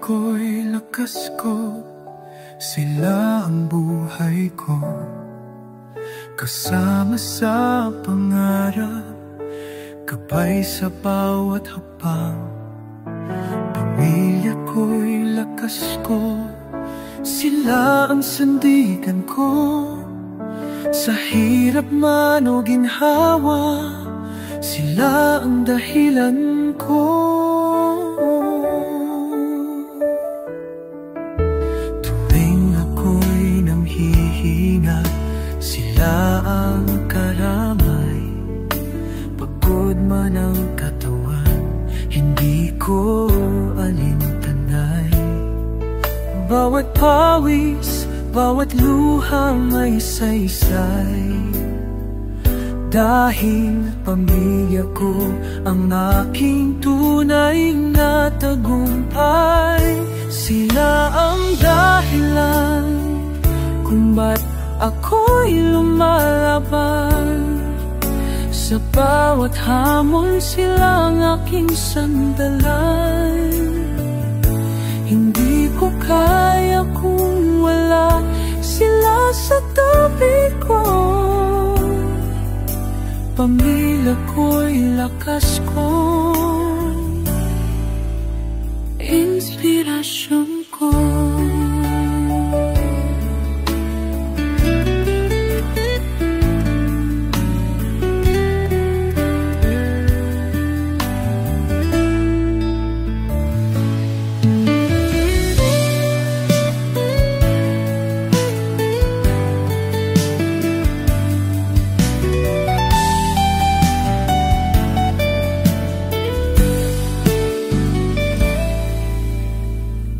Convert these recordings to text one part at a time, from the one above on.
ko'y lakas ko, sila ang buhay ko. Kasama sa pangarap, gabay sa bawat hakbang. Pamilya ko'y lakas ko, sila ang sandigan ko. Sa hirap man o ginhawa, sila ang dahilan ko. Tuwing ako'y nanghihinga, sila ang karamay. Pagod man ang katawan, hindi ko alintanay. Bawat pawis, bawat luha may saysay. Dahil pamilya ko ang aking tunay na tagumpay. Sila ang dahilan kung ba't ako'y lumalaban. Sa bawat hamon sila ang aking sandalan. Hindi ko kaya kung wala sila sa tabi ko. Pamilya ko'y lakas ko, inspirasyon ko.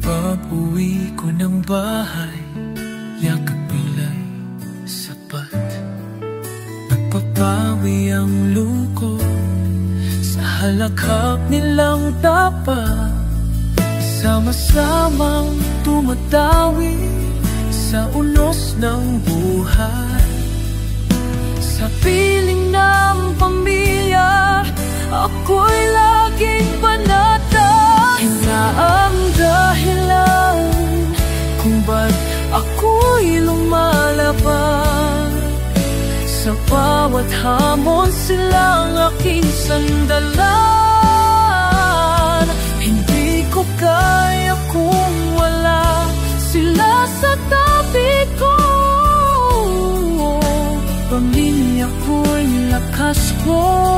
Pag-uwi ko ng bahay, yakap nila'y sapat. Nagpapawi ang lungkot sa halakhak nilang tapat. Sama-samang tumatawi sa unos ng buhay. Sa piling ng pamilya, ako'y laging panatag. Na ang dahilan kung ba't ako'y lumalaban. Sa bawat hamon sila ang aking sandalan. Hindi ko kaya kung wala sila sa tabi ko. Pamilya ko'y lakas ko.